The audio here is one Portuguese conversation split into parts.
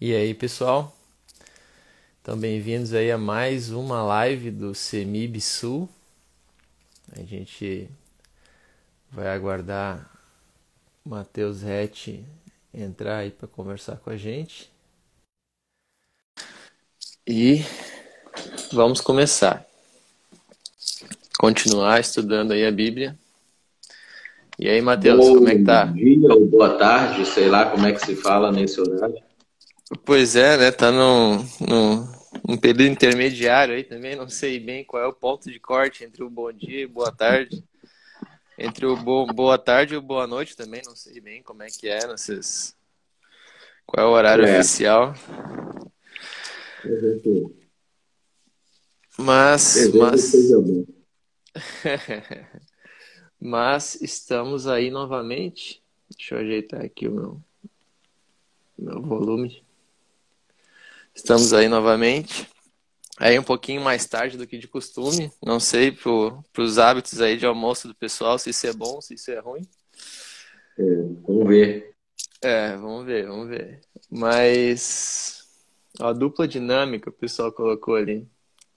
E aí, pessoal? Então, bem-vindos aí a mais uma live do CEMIB Sul. A gente vai aguardar o Matheus Rett entrar aí para conversar com a gente. E vamos começar. Continuar estudando aí a Bíblia. E aí, Matheus, como é que Bom tá? dia ou boa tarde, sei lá como é que se fala nesse horário. Pois é, né? Tá num período intermediário aí também. Não sei bem qual é o ponto de corte entre o bom dia e boa tarde. Entre o boa tarde e o boa noite também, não sei bem como é que é, não sei qual é o horário É, oficial, desejo mas, desejo que mas, seja bom. mas estamos aí novamente. Deixa eu ajeitar aqui o meu volume. Estamos aí novamente. Aí um pouquinho mais tarde do que de costume. Não sei pros hábitos aí de almoço do pessoal, se isso é bom, se isso é ruim. Vamos ver. Vamos ver, vamos ver. Mas a dupla dinâmica o pessoal colocou ali.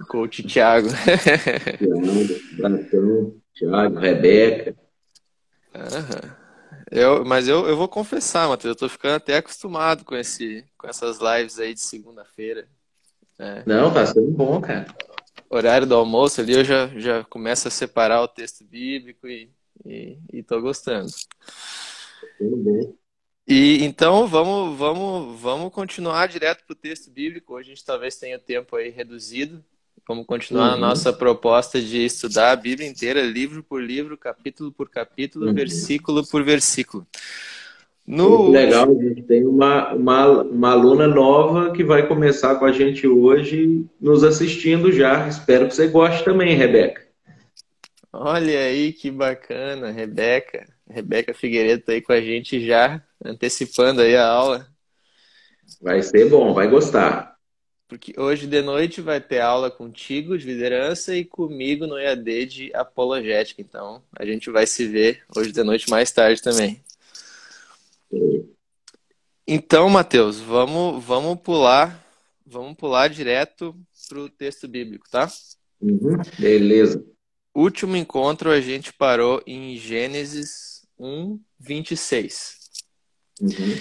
Coach Thiago. Tiago, Bratão, Tiago, Rebeca. Aham. Mas eu vou confessar, Matheus, eu tô ficando até acostumado com essas lives aí de segunda-feira, né? Não, tá sendo bom, cara. Horário do almoço ali eu já começo a separar o texto bíblico e tô gostando. Tá sendo bom. E então vamos continuar direto pro texto bíblico. Hoje a gente talvez tenha o tempo aí reduzido. Vamos continuar na nossa Uhum, proposta de estudar a Bíblia inteira, livro por livro, capítulo por capítulo, uhum. versículo por versículo. No Pô, que legal, último. a gente tem uma aluna nova que vai começar com a gente hoje, nos assistindo já. Espero que você goste também, Rebeca. Olha aí que bacana, Rebeca. Rebeca Figueiredo tá aí com a gente já, antecipando aí a aula. Vai ser bom, vai gostar. Porque hoje de noite vai ter aula contigo de liderança e comigo no EAD de apologética. Então, a gente vai se ver hoje de noite mais tarde também. Então, Matheus, vamos pular direto pro texto bíblico, tá? Uhum, beleza. Último encontro a gente parou em Gênesis 1:26. Uhum.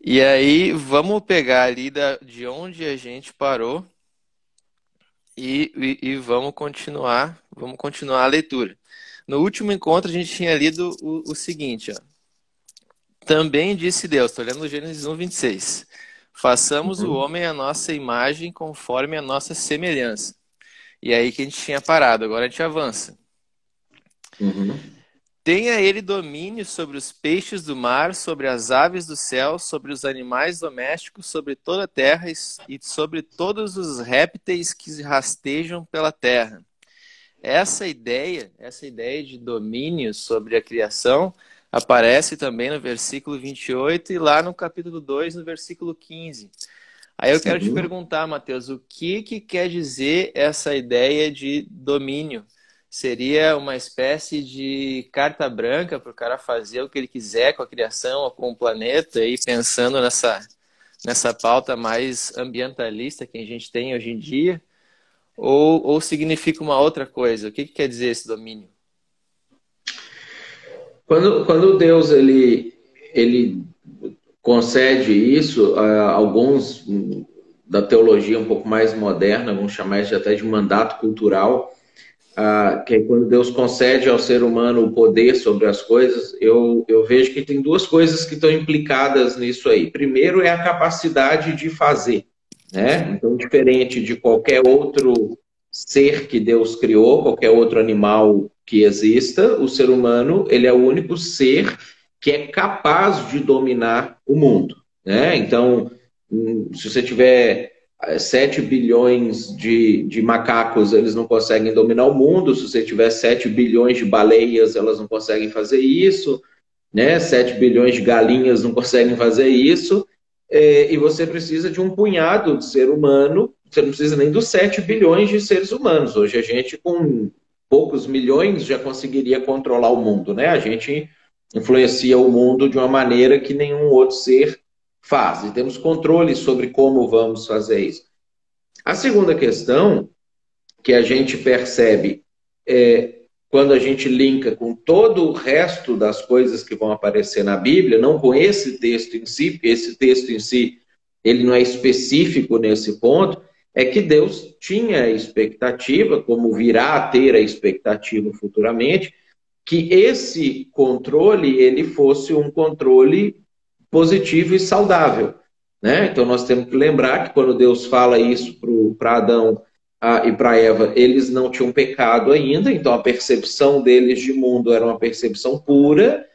E aí, vamos pegar ali de onde a gente parou e vamos continuar a leitura. No último encontro, a gente tinha lido o seguinte, ó. Também disse Deus, estou lendo Gênesis 1:26. Façamos o Uhum. homem à nossa imagem conforme a nossa semelhança. E aí que a gente tinha parado, agora a gente avança. Uhum. Tenha ele domínio sobre os peixes do mar, sobre as aves do céu, sobre os animais domésticos, sobre toda a terra e sobre todos os répteis que rastejam pela terra. Essa ideia de domínio sobre a criação aparece também no versículo 28 e lá no capítulo 2, no versículo 15. Aí eu quero te Uhum. perguntar, Mateus, o que quer dizer essa ideia de domínio? Seria uma espécie de carta branca para o cara fazer o que ele quiser com a criação ou com o planeta e pensando nessa pauta mais ambientalista que a gente tem hoje em dia? Ou significa uma outra coisa? O que quer dizer esse domínio? Quando Deus ele concede isso, alguns da teologia um pouco mais moderna, vamos chamar isso até de mandato cultural, que é quando Deus concede ao ser humano o poder sobre as coisas, eu vejo que tem duas coisas que estão implicadas nisso aí. Primeiro é a capacidade de fazer, né? Então, diferente de qualquer outro ser que Deus criou, qualquer outro animal que exista, o ser humano, ele é o único ser que é capaz de dominar o mundo, né? Então, se você tiver 7 bilhões de macacos, eles não conseguem dominar o mundo. Se você tiver 7 bilhões de baleias, elas não conseguem fazer isso, né? 7 bilhões de galinhas não conseguem fazer isso. E você precisa de um punhado de ser humano, você não precisa nem dos 7 bilhões de seres humanos. Hoje a gente, com poucos milhões, já conseguiria controlar o mundo, né? A gente influencia o mundo de uma maneira que nenhum outro ser Faz, e temos controle sobre como vamos fazer isso. A segunda questão que a gente percebe quando a gente linka com todo o resto das coisas que vão aparecer na Bíblia, não com esse texto em si, porque esse texto em si ele não é específico nesse ponto, é que Deus tinha a expectativa, como virá a ter a expectativa futuramente, que esse controle ele fosse um controle positivo e saudável, né? Então nós temos que lembrar que quando Deus fala isso para Adão e para Eva, eles não tinham pecado ainda, então a percepção deles de mundo era uma percepção pura.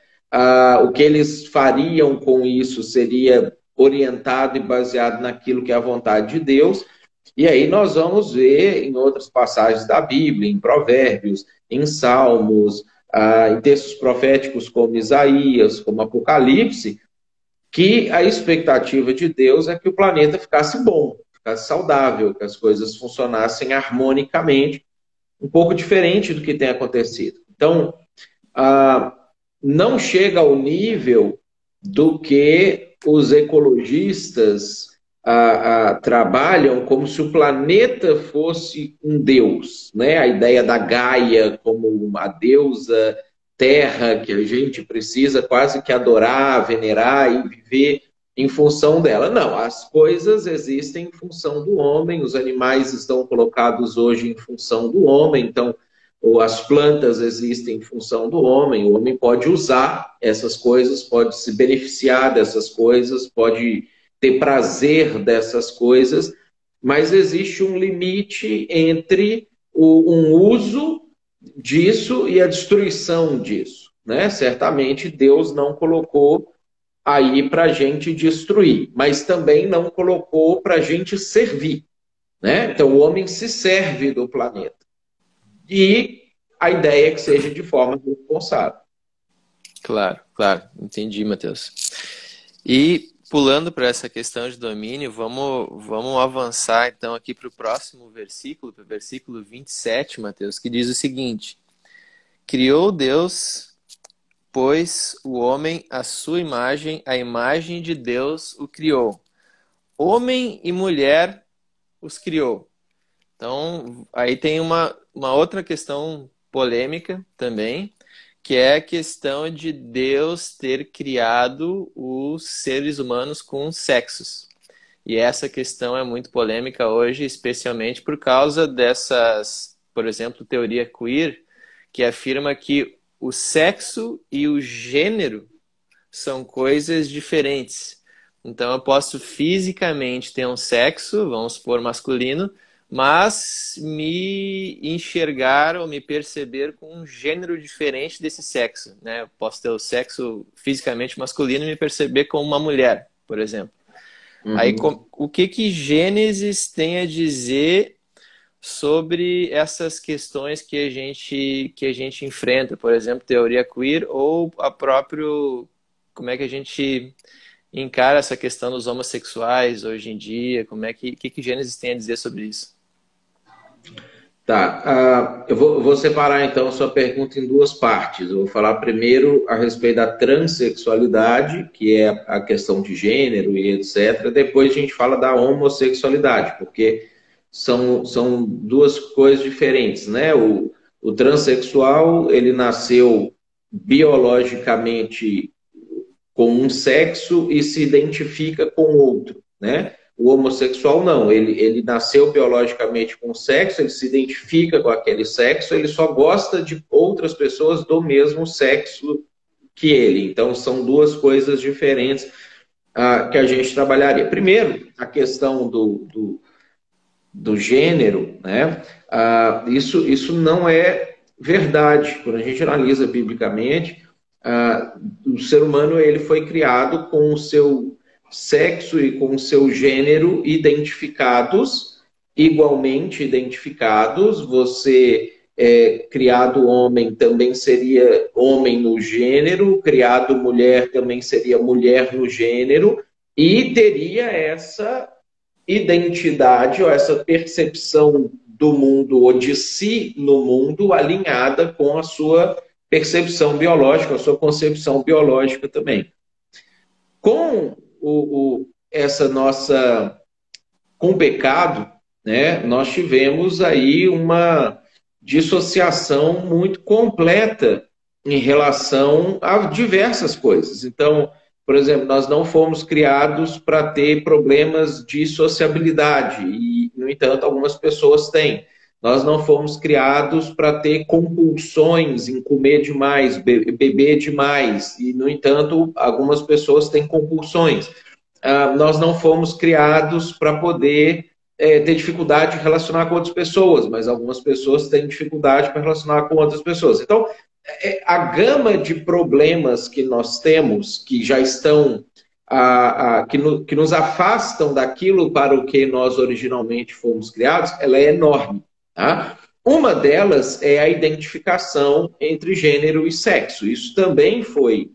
O que eles fariam com isso seria orientado e baseado naquilo que é a vontade de Deus. E aí nós vamos ver em outras passagens da Bíblia, em Provérbios, em Salmos, em textos proféticos como Isaías, como Apocalipse, que a expectativa de Deus é que o planeta ficasse bom, ficasse saudável, que as coisas funcionassem harmonicamente, um pouco diferente do que tem acontecido. Então, não chega ao nível do que os ecologistas trabalham como se o planeta fosse um deus, né? A ideia da Gaia como uma deusa terra que a gente precisa quase que adorar, venerar e viver em função dela. Não, as coisas existem em função do homem, os animais estão colocados hoje em função do homem, então ou as plantas existem em função do homem, o homem pode usar essas coisas, pode se beneficiar dessas coisas, pode ter prazer dessas coisas, mas existe um limite entre um uso disso e a destruição disso, né? Certamente Deus não colocou aí para a gente destruir, mas também não colocou para a gente servir, né? Então o homem se serve do planeta. E a ideia é que seja de forma responsável. Claro, claro. Entendi, Matheus. E pulando para essa questão de domínio, vamos avançar então aqui para o próximo versículo, para o versículo 27, Matheus, que diz o seguinte: criou Deus, pois o homem à sua imagem, a imagem de Deus o criou. Homem e mulher os criou. Então, aí tem uma outra questão polêmica também, que é a questão de Deus ter criado os seres humanos com sexos. E essa questão é muito polêmica hoje, especialmente por causa dessas, por exemplo, teoria queer, que afirma que o sexo e o gênero são coisas diferentes. Então eu posso fisicamente ter um sexo, vamos supor masculino, mas me enxergar ou me perceber com um gênero diferente desse sexo, né? Eu posso ter o sexo fisicamente masculino e me perceber como uma mulher, por exemplo. Aí, o que Gênesis tem a dizer sobre essas questões que a gente enfrenta, por exemplo, teoria queer ou a próprio como é que a gente encara essa questão dos homossexuais hoje em dia? Como é que Gênesis tem a dizer sobre isso? Tá, eu vou separar então a sua pergunta em duas partes. Eu vou falar primeiro a respeito da transexualidade, que é a questão de gênero e etc. Depois a gente fala da homossexualidade, porque são duas coisas diferentes, né? O transexual, ele nasceu biologicamente com um sexo e se identifica com outro, né? O homossexual não, ele nasceu biologicamente com sexo, ele se identifica com aquele sexo, ele só gosta de outras pessoas do mesmo sexo que ele. Então são duas coisas diferentes que a gente trabalharia. Primeiro, a questão do gênero, né? Isso não é verdade. Quando a gente analisa biblicamente, o ser humano ele foi criado com o seu sexo e com o seu gênero identificados, igualmente identificados. Você criado homem também seria homem no gênero, criado mulher também seria mulher no gênero, e teria essa identidade ou essa percepção do mundo ou de si no mundo alinhada com a sua percepção biológica, a sua concepção biológica também. Com essa nossa... Com o pecado, né, nós tivemos aí uma dissociação muito completa em relação a diversas coisas. Então, por exemplo, nós não fomos criados para ter problemas de sociabilidade, e, no entanto, algumas pessoas têm. Nós não fomos criados para ter compulsões em comer demais, beber demais, e, no entanto, algumas pessoas têm compulsões. Nós não fomos criados para poder ter dificuldade de relacionar com outras pessoas, mas algumas pessoas têm dificuldade para relacionar com outras pessoas. Então, a gama de problemas que nós temos, que já estão, que nos afastam daquilo para o que nós originalmente fomos criados, ela é enorme. Tá? Uma delas é a identificação entre gênero e sexo. Isso também foi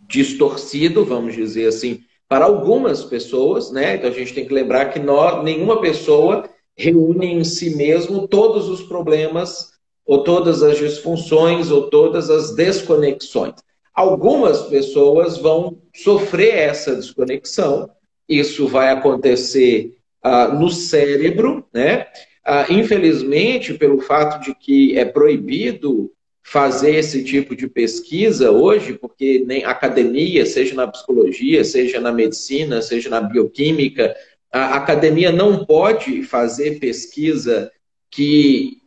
distorcido, vamos dizer assim, para algumas pessoas, né? Então a gente tem que lembrar que nenhuma pessoa reúne em si mesmo todos os problemas, ou todas as disfunções, ou todas as desconexões. Algumas pessoas vão sofrer essa desconexão, isso vai acontecer no cérebro, né? Infelizmente, pelo fato de que é proibido fazer esse tipo de pesquisa hoje, porque nem academia, seja na psicologia, seja na medicina, seja na bioquímica, a academia não pode fazer pesquisa que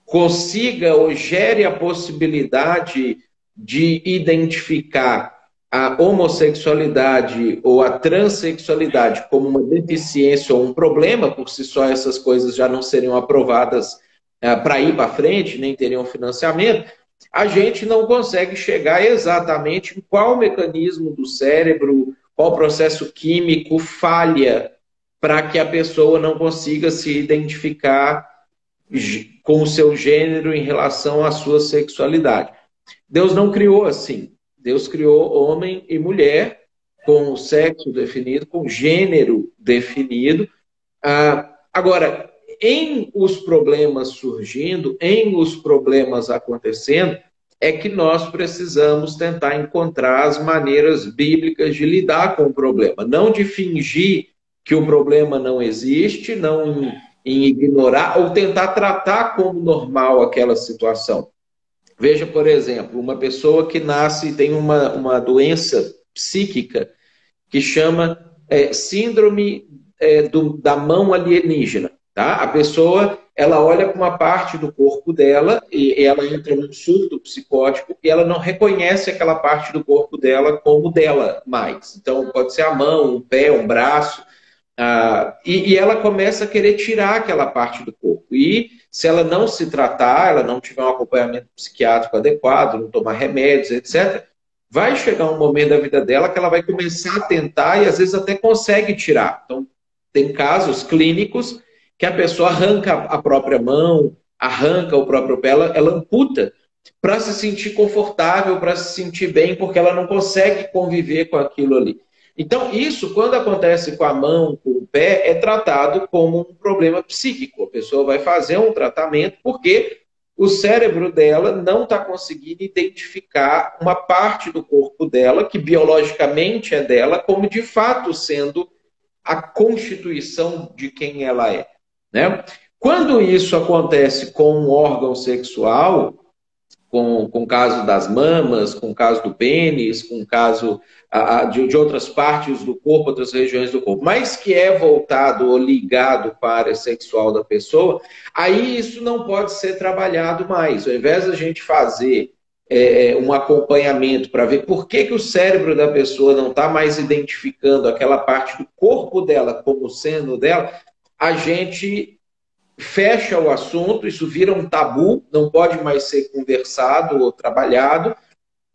consiga ou gere a possibilidade de identificar a homossexualidade ou a transexualidade como uma deficiência ou um problema, por si só essas coisas já não seriam aprovadas para ir para frente, nem teriam financiamento. A gente não consegue chegar exatamente em qual mecanismo do cérebro, qual processo químico falha para que a pessoa não consiga se identificar com o seu gênero em relação à sua sexualidade. Deus não criou assim. Deus criou homem e mulher com o sexo definido, com gênero definido. Agora, em os problemas surgindo, em os problemas acontecendo, é que nós precisamos tentar encontrar as maneiras bíblicas de lidar com o problema. Não de fingir que o problema não existe, não em ignorar ou tentar tratar como normal aquela situação. Veja, por exemplo, uma pessoa que nasce e tem uma doença psíquica que chama síndrome da mão alienígena. Tá? A pessoa, ela olha para uma parte do corpo dela e ela entra num surto psicótico e ela não reconhece aquela parte do corpo dela como dela mais. Então, pode ser a mão, um pé, um braço. E ela começa a querer tirar aquela parte do corpo. E se ela não se tratar, ela não tiver um acompanhamento psiquiátrico adequado, não tomar remédios, etc., vai chegar um momento da vida dela que ela vai começar a tentar e às vezes até consegue tirar. Então, tem casos clínicos que a pessoa arranca a própria mão, arranca o próprio pé, ela amputa para se sentir confortável, para se sentir bem, porque ela não consegue conviver com aquilo ali. Então, isso, quando acontece com a mão, com o pé, é tratado como um problema psíquico. A pessoa vai fazer um tratamento porque o cérebro dela não está conseguindo identificar uma parte do corpo dela, que biologicamente é dela, como de fato sendo a constituição de quem ela é. Né? Quando isso acontece com um órgão sexual, com o caso das mamas, com o caso do pênis, com o caso de outras partes do corpo, outras regiões do corpo, mas que é voltado ou ligado para a área sexual da pessoa, aí isso não pode ser trabalhado mais. Ao invés da gente fazer um acompanhamento para ver por que o cérebro da pessoa não está mais identificando aquela parte do corpo dela como sendo dela, a gente fecha o assunto, isso vira um tabu, não pode mais ser conversado ou trabalhado,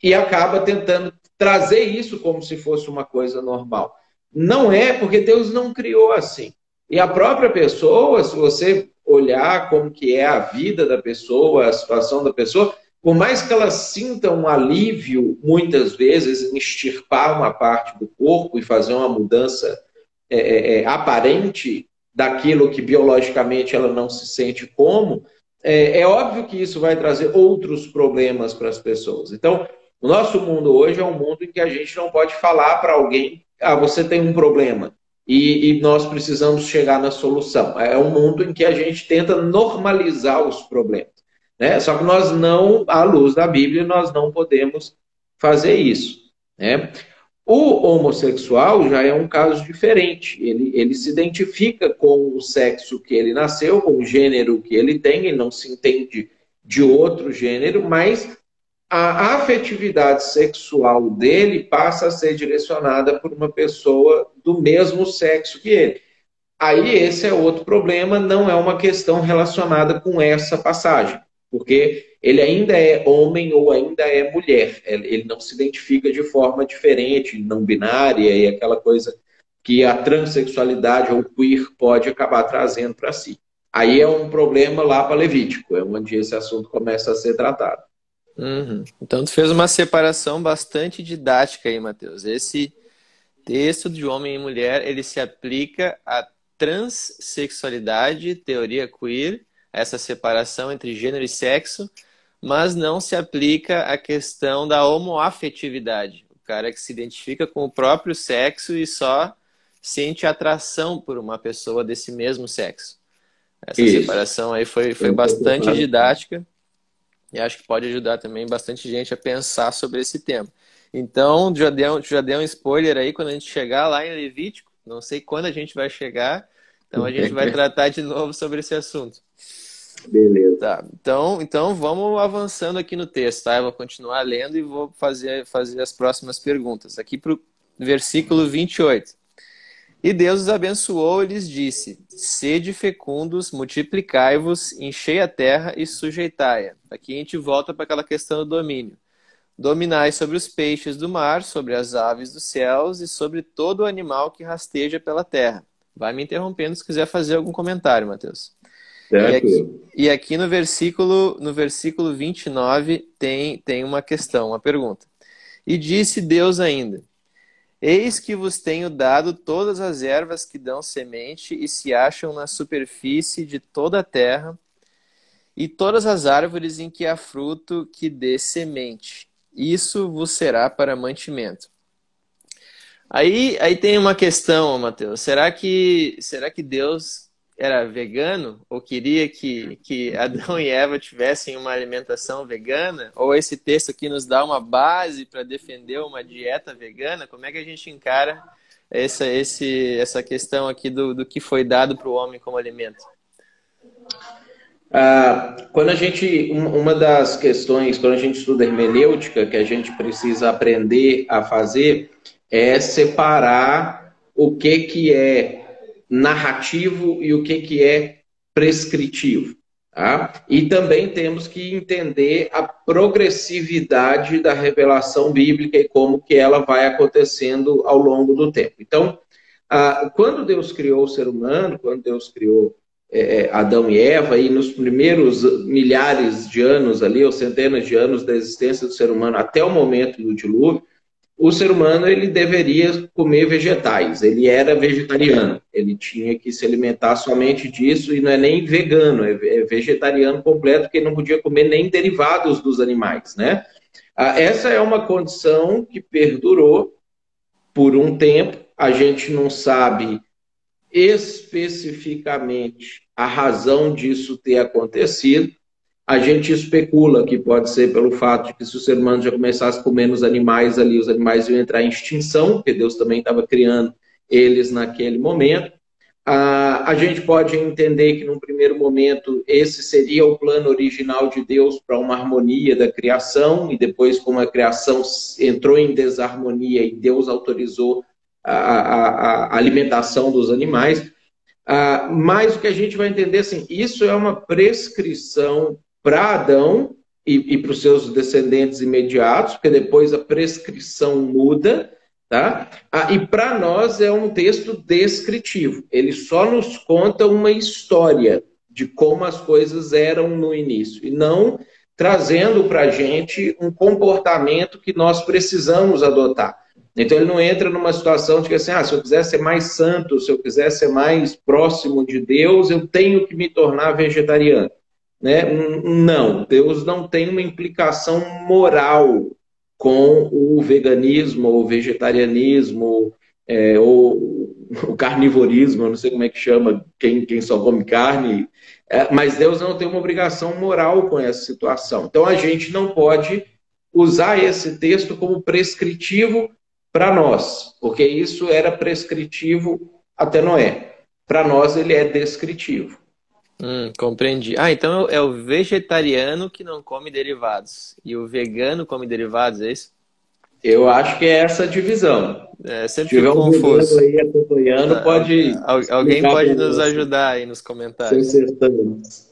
e acaba tentando trazer isso como se fosse uma coisa normal. Não é, porque Deus não criou assim. E a própria pessoa, se você olhar como que é a vida da pessoa, a situação da pessoa, por mais que ela sinta um alívio, muitas vezes, em extirpar uma parte do corpo e fazer uma mudança aparente daquilo que biologicamente ela não se sente como, é óbvio que isso vai trazer outros problemas para as pessoas. Então, O nosso mundo hoje é um mundo em que a gente não pode falar para alguém, ah, você tem um problema e nós precisamos chegar na solução. É um mundo em que a gente tenta normalizar os problemas, né? Só que nós não, à luz da Bíblia, nós não podemos fazer isso, né? O homossexual já é um caso diferente. Ele se identifica com o sexo que ele nasceu, com o gênero que ele tem, e não se entende de outro gênero, mas a afetividade sexual dele passa a ser direcionada por uma pessoa do mesmo sexo que ele. Aí esse é outro problema, não é uma questão relacionada com essa passagem, porque ele ainda é homem ou ainda é mulher, ele não se identifica de forma diferente, não binária e aquela coisa que a transexualidade ou queer pode acabar trazendo para si. Aí é um problema lá para Levítico, é onde esse assunto começa a ser tratado. Uhum. Então, tu fez uma separação bastante didática aí, Matheus. Esse texto de homem e mulher, ele se aplica à transexualidade, teoria queer, essa separação entre gênero e sexo, mas não se aplica à questão da homoafetividade. O cara que se identifica com o próprio sexo e só sente atração por uma pessoa desse mesmo sexo. Essa Isso. separação aí foi bastante didática. E acho que pode ajudar também bastante gente a pensar sobre esse tema. Então, já deu um spoiler aí quando a gente chegar lá em Levítico. Não sei quando a gente vai chegar. Então, a gente vai tratar de novo sobre esse assunto. Beleza. Tá, então vamos avançando aqui no texto, tá? Eu vou continuar lendo e vou fazer as próximas perguntas. Aqui para o versículo 28. E Deus os abençoou e lhes disse: sede fecundos, multiplicai-vos, enchei a terra e sujeitai-a. Aqui a gente volta para aquela questão do domínio. Dominai sobre os peixes do mar, sobre as aves dos céus e sobre todo o animal que rasteja pela terra. Vai me interrompendo se quiser fazer algum comentário, Matheus. E aqui no versículo 29 tem uma questão, uma pergunta. E disse Deus ainda: eis que vos tenho dado todas as ervas que dão semente e se acham na superfície de toda a terra, e todas as árvores em que há fruto que dê semente. Isso vos será para mantimento. Aí tem uma questão, Matheus. Será que Deus era vegano? Ou queria que Adão e Eva tivessem uma alimentação vegana? Ou esse texto aqui nos dá uma base para defender uma dieta vegana? Como é que a gente encara essa questão aqui do que foi dado para o homem como alimento? Uma das questões, quando a gente estuda hermenêutica, que a gente precisa aprender a fazer, é separar o que é narrativo e o que é prescritivo. Tá? E também temos que entender a progressividade da revelação bíblica e como que ela vai acontecendo ao longo do tempo. Então, quando Deus criou o ser humano, quando Deus criou Adão e Eva, e nos primeiros milhares de anos ali, ou centenas de anos da existência do ser humano até o momento do dilúvio, o ser humano ele deveria comer vegetais, ele era vegetariano, ele tinha que se alimentar somente disso, e não é nem vegano, é vegetariano completo, porque ele não podia comer nem derivados dos animais, né? Essa é uma condição que perdurou por um tempo, a gente não sabe especificamente a razão disso ter acontecido. A gente especula que pode ser pelo fato de que se o ser humano já começasse comendo os animais ali, os animais iam entrar em extinção, porque Deus também estava criando eles naquele momento. A gente pode entender que, num primeiro momento, esse seria o plano original de Deus para uma harmonia da criação, e depois, como a criação entrou em desarmonia e Deus autorizou a alimentação dos animais. Mas o que a gente vai entender, assim, isso é uma prescrição para Adão e para os seus descendentes imediatos, porque depois a prescrição muda, tá? E para nós é um texto descritivo. Ele só nos conta uma história de como as coisas eram no início, e não trazendo para a gente um comportamento que nós precisamos adotar. Então ele não entra numa situação de que assim, se eu quiser ser mais santo, se eu quiser ser mais próximo de Deus, eu tenho que me tornar vegetariano. Né? Não, Deus não tem uma implicação moral com o veganismo, ou vegetarianismo, ou o carnivorismo, eu não sei como é que chama, quem só come carne, mas Deus não tem uma obrigação moral com essa situação. Então a gente não pode usar esse texto como prescritivo para nós, porque isso era prescritivo até Noé. Para nós ele é descritivo. Compreendi. Ah, então é o vegetariano que não come derivados e o vegano come derivados, é isso? Eu acho que é essa a divisão. É, Se sempre tiver fico um vegano confuso. aí acompanhando, Tá, pode alguém explicar pode para nos nós, ajudar aí nos se comentários. acertamos.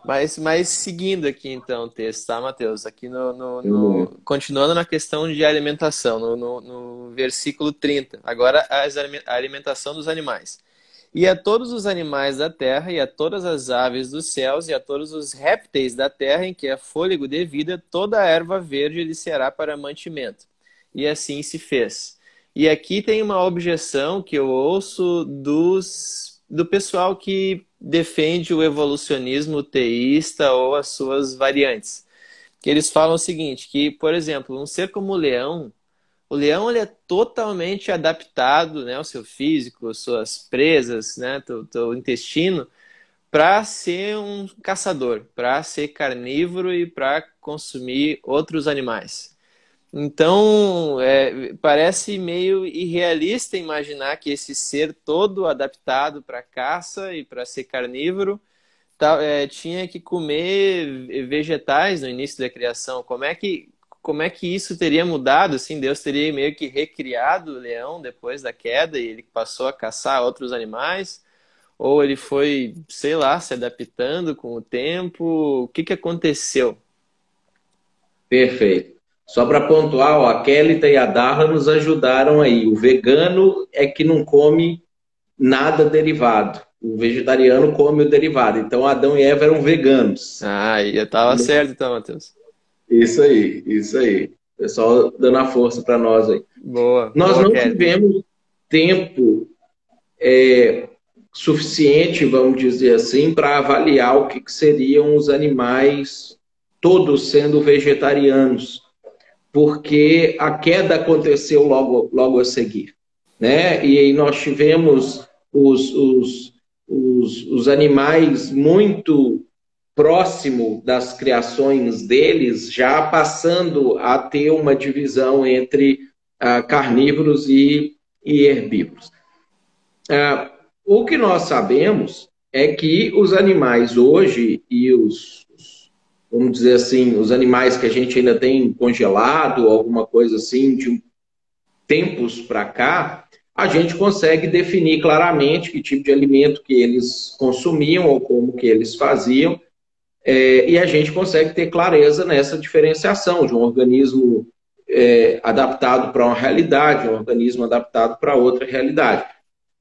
Mas seguindo aqui então o texto, tá, Matheus? Aqui continuando na questão de alimentação, no versículo 30. Agora a alimentação dos animais. E a todos os animais da terra, e a todas as aves dos céus, e a todos os répteis da terra, em que é fôlego de vida, toda a erva verde lhe será para mantimento. E assim se fez. E aqui tem uma objeção que eu ouço do pessoal que defende o evolucionismo teísta ou as suas variantes. Que eles falam o seguinte, que, por exemplo, um ser como o leão ele é totalmente adaptado, né, ao seu físico, às suas presas, né, teu intestino, para ser um caçador, para ser carnívoro e para consumir outros animais. Então, parece meio irrealista imaginar que esse ser todo adaptado para caça e para ser carnívoro tinha que comer vegetais no início da criação. Como é que isso teria mudado? Assim, Deus teria meio que recriado o leão depois da queda e ele passou a caçar outros animais? Ou ele foi, sei lá, se adaptando com o tempo? O que aconteceu? Perfeito. Só para pontuar, ó, a Kelly e a Darla nos ajudaram aí. O vegano é que não come nada derivado. O vegetariano come o derivado. Então, Adão e Eva eram veganos. Ah, eu tava certo então, Matheus. Isso aí, isso aí. Pessoal dando a força para nós aí. Boa, Nós boa, não Kelly. tivemos tempo suficiente, vamos dizer assim, para avaliar o que seriam os animais todos sendo vegetarianos, porque a queda aconteceu logo a seguir, né? E aí nós tivemos os animais muito próximo das criações deles, já passando a ter uma divisão entre carnívoros e herbívoros. O que nós sabemos é que os animais hoje e vamos dizer assim, os animais que a gente ainda tem congelado, alguma coisa assim, de tempos para cá, a gente consegue definir claramente que tipo de alimento que eles consumiam ou como que eles faziam, e a gente consegue ter clareza nessa diferenciação de um organismo adaptado para uma realidade, um organismo adaptado para outra realidade.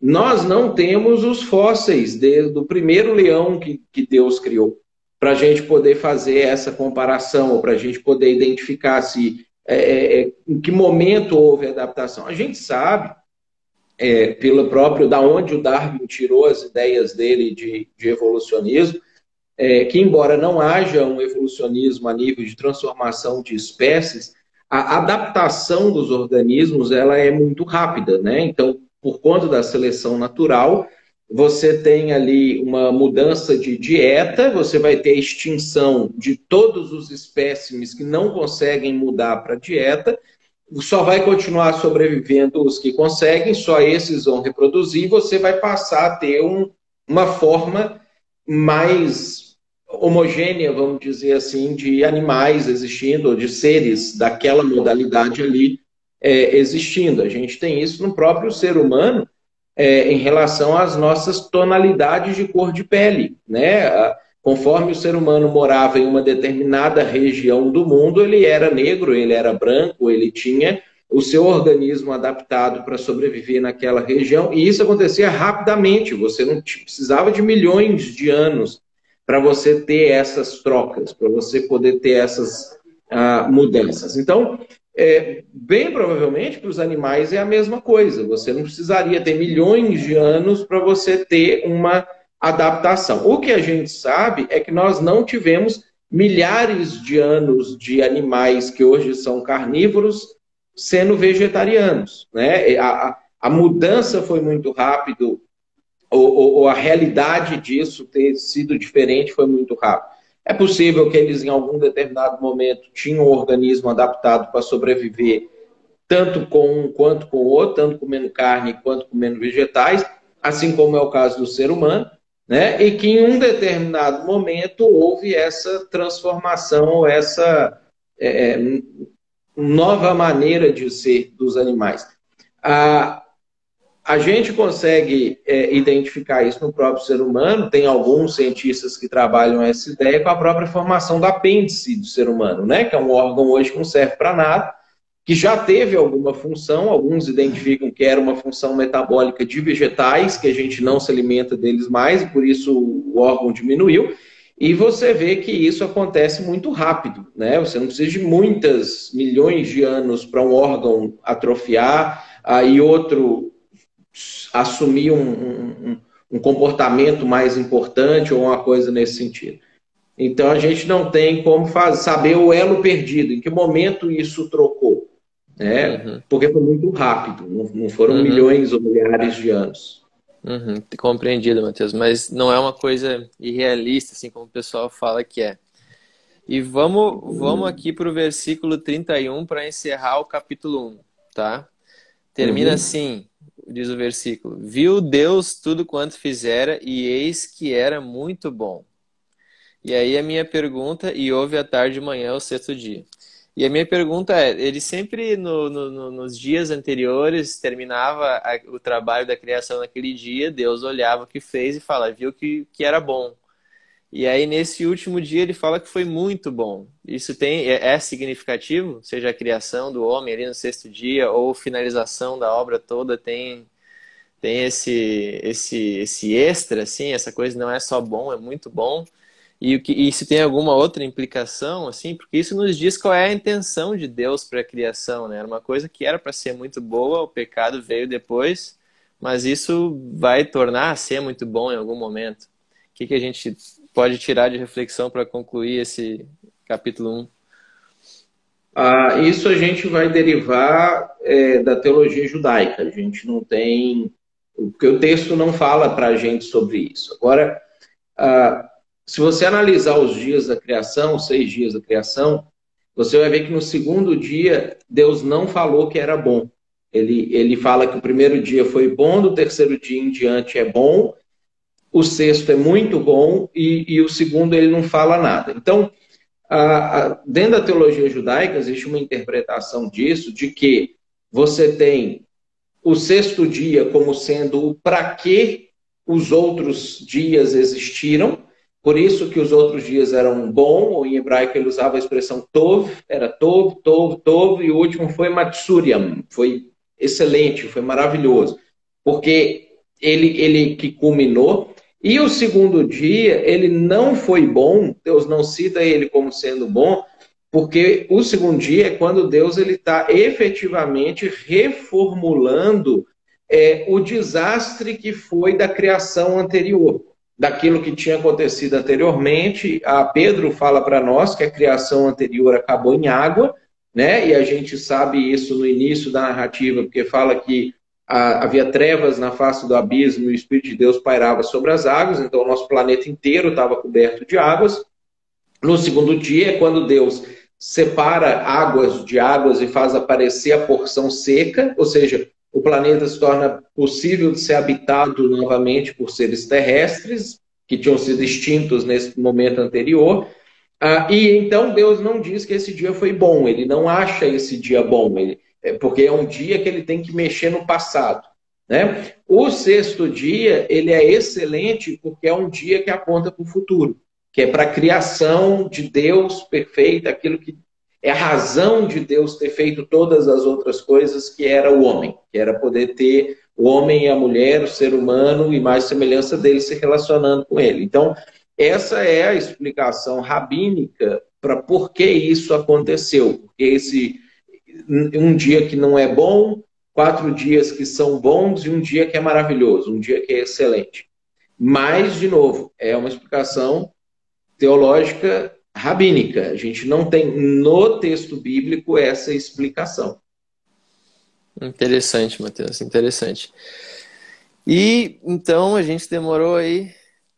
Nós não temos os fósseis do primeiro leão que Deus criou, para a gente poder fazer essa comparação, ou para a gente poder identificar se em que momento houve adaptação. A gente sabe, pelo próprio, da onde o Darwin tirou as ideias dele de evolucionismo, que embora não haja um evolucionismo a nível de transformação de espécies, a adaptação dos organismos ela é muito rápida, né? Então, por conta da seleção natural, você tem ali uma mudança de dieta, você vai ter a extinção de todos os espécimes que não conseguem mudar para a dieta, só vai continuar sobrevivendo os que conseguem, só esses vão reproduzir, você vai passar a ter uma forma mais homogênea, vamos dizer assim, de animais existindo, ou de seres daquela modalidade ali existindo. A gente tem isso no próprio ser humano, em relação às nossas tonalidades de cor de pele, né? Conforme o ser humano morava em uma determinada região do mundo, ele era negro, ele era branco, ele tinha o seu organismo adaptado para sobreviver naquela região, e isso acontecia rapidamente, você não precisava de milhões de anos para você ter essas trocas, para você poder ter essas mudanças. Então, bem provavelmente para os animais é a mesma coisa. Você não precisaria ter milhões de anos para você ter uma adaptação. O que a gente sabe é que nós não tivemos milhares de anos de animais que hoje são carnívoros sendo vegetarianos, né? A mudança foi muito rápido, ou a realidade disso ter sido diferente foi muito rápido. É possível que eles, em algum determinado momento, tinham um organismo adaptado para sobreviver tanto com um quanto com o outro, tanto comendo carne quanto comendo vegetais, assim como é o caso do ser humano, né? E que em um determinado momento houve essa transformação, essa nova maneira de ser dos animais. A gente consegue identificar isso no próprio ser humano, tem alguns cientistas que trabalham essa ideia com a própria formação do apêndice do ser humano, né? Que é um órgão hoje que não serve para nada, que já teve alguma função, alguns identificam que era uma função metabólica de vegetais, que a gente não se alimenta deles mais, e por isso o órgão diminuiu, e você vê que isso acontece muito rápido, né? Você não precisa de muitas milhões de anos para um órgão atrofiar, e outro assumir um comportamento mais importante ou uma coisa nesse sentido. Então a gente não tem como saber o elo perdido, em que momento isso trocou, né? Porque foi muito rápido, não foram milhões ou milhares de anos. Compreendido, Matheus, mas não é uma coisa irrealista, assim como o pessoal fala que é. E vamos aqui para o versículo 31 para encerrar o capítulo 1, tá? Termina assim, diz o versículo: viu Deus tudo quanto fizera, e eis que era muito bom. E aí a minha pergunta, e houve a tarde e manhã o sexto dia. E a minha pergunta é, ele sempre nos dias anteriores terminava o trabalho da criação naquele dia, Deus olhava o que fez e fala, viu que era bom. E aí nesse último dia ele fala que foi muito bom. Isso é significativo? Seja a criação do homem ali no sexto dia ou finalização da obra toda tem esse extra, assim, essa coisa não é só bom, é muito bom. E isso tem alguma outra implicação, assim? Porque isso nos diz qual é a intenção de Deus para a criação, né? Era uma coisa que era para ser muito boa, o pecado veio depois, mas isso vai tornar a ser muito bom em algum momento. O que a gente pode tirar de reflexão para concluir esse capítulo 1? Isso a gente vai derivar da teologia judaica. A gente não tem... Porque o texto não fala para a gente sobre isso. Agora... se você analisar os dias da criação, os 6 dias da criação, você vai ver que no segundo dia, Deus não falou que era bom. Ele fala que o primeiro dia foi bom, do terceiro dia em diante é bom, o sexto é muito bom, e o segundo ele não fala nada. Então, dentro da teologia judaica, existe uma interpretação disso, de que você tem o sexto dia como sendo o para que os outros dias existiram. Por isso que os outros dias eram bom, ou em hebraico ele usava a expressão tov, era tov, tov, tov, e o último foi matsuriam, foi excelente, foi maravilhoso, porque ele que culminou. E o segundo dia, ele não foi bom, Deus não cita ele como sendo bom, porque o segundo dia é quando Deus está efetivamente reformulando o desastre que foi da criação anterior, daquilo que tinha acontecido anteriormente. Pedro fala para nós que a criação anterior acabou em água, né? E a gente sabe isso no início da narrativa, porque fala que havia trevas na face do abismo e o Espírito de Deus pairava sobre as águas, então o nosso planeta inteiro estava coberto de águas. No segundo dia é quando Deus separa águas de águas e faz aparecer a porção seca, ou seja, o planeta se torna possível de ser habitado novamente por seres terrestres, que tinham sido extintos nesse momento anterior. E então Deus não diz que esse dia foi bom, ele não acha esse dia bom, porque é um dia que ele tem que mexer no passado, né? O sexto dia, ele é excelente porque é um dia que aponta para o futuro, que é para a criação de Deus perfeita, aquilo que é a razão de Deus ter feito todas as outras coisas, que era o homem, que era poder ter o homem e a mulher, o ser humano, e mais semelhança dele se relacionando com ele. Então, essa é a explicação rabínica para por que isso aconteceu. Porque um dia que não é bom, 4 dias que são bons e um dia que é maravilhoso, um dia que é excelente. Mas, de novo, é uma explicação teológica rabínica. A gente não tem no texto bíblico essa explicação. Interessante, Matheus, interessante. E então a gente demorou aí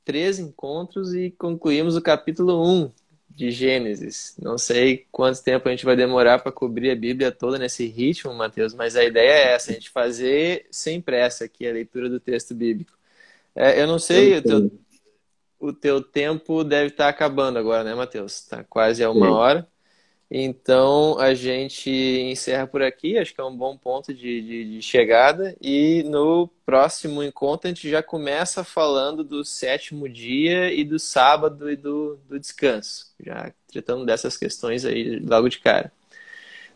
3 encontros e concluímos o capítulo 1 de Gênesis. Não sei quanto tempo a gente vai demorar para cobrir a Bíblia toda nesse ritmo, Matheus, mas a ideia é essa, a gente fazer sem pressa aqui a leitura do texto bíblico. Eu não sei, o teu tempo deve estar acabando agora, né, Matheus? Está quase a 1 hora. Então a gente encerra por aqui, acho que é um bom ponto de chegada. E no próximo encontro a gente já começa falando do 7º dia e do sábado e do descanso, já tratando dessas questões aí logo de cara.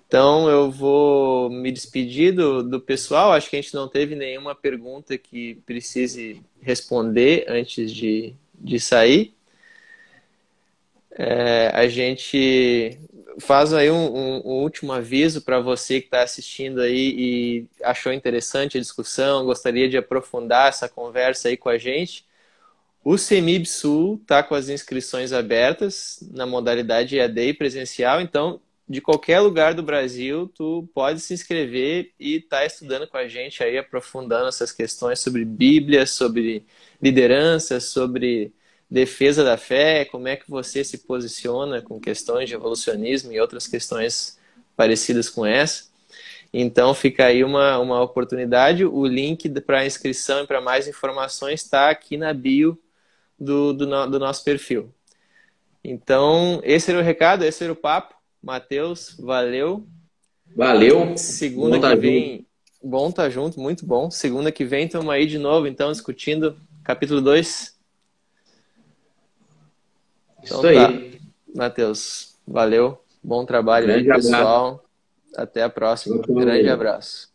Então eu vou me despedir do pessoal, acho que a gente não teve nenhuma pergunta que precise responder antes de sair. A gente faz aí um último aviso para você que está assistindo aí e achou interessante a discussão, gostaria de aprofundar essa conversa aí com a gente. O CEMIB Sul está com as inscrições abertas na modalidade EAD e presencial, então de qualquer lugar do Brasil tu pode se inscrever e estar estudando com a gente aí, aprofundando essas questões sobre Bíblia, sobre liderança, sobre defesa da fé, como é que você se posiciona com questões de evolucionismo e outras questões parecidas com essa. Então fica aí uma oportunidade. O link para inscrição e para mais informações está aqui na bio do nosso perfil. Então esse era o recado, esse era o papo. Matheus, valeu. Valeu. Segunda que vem, bom tá junto, muito bom. Segunda que vem estamos aí de novo, então, discutindo capítulo 2. Então Isso aí. Matheus, valeu. Bom trabalho aí, pessoal. Até a próxima. Grande abraço.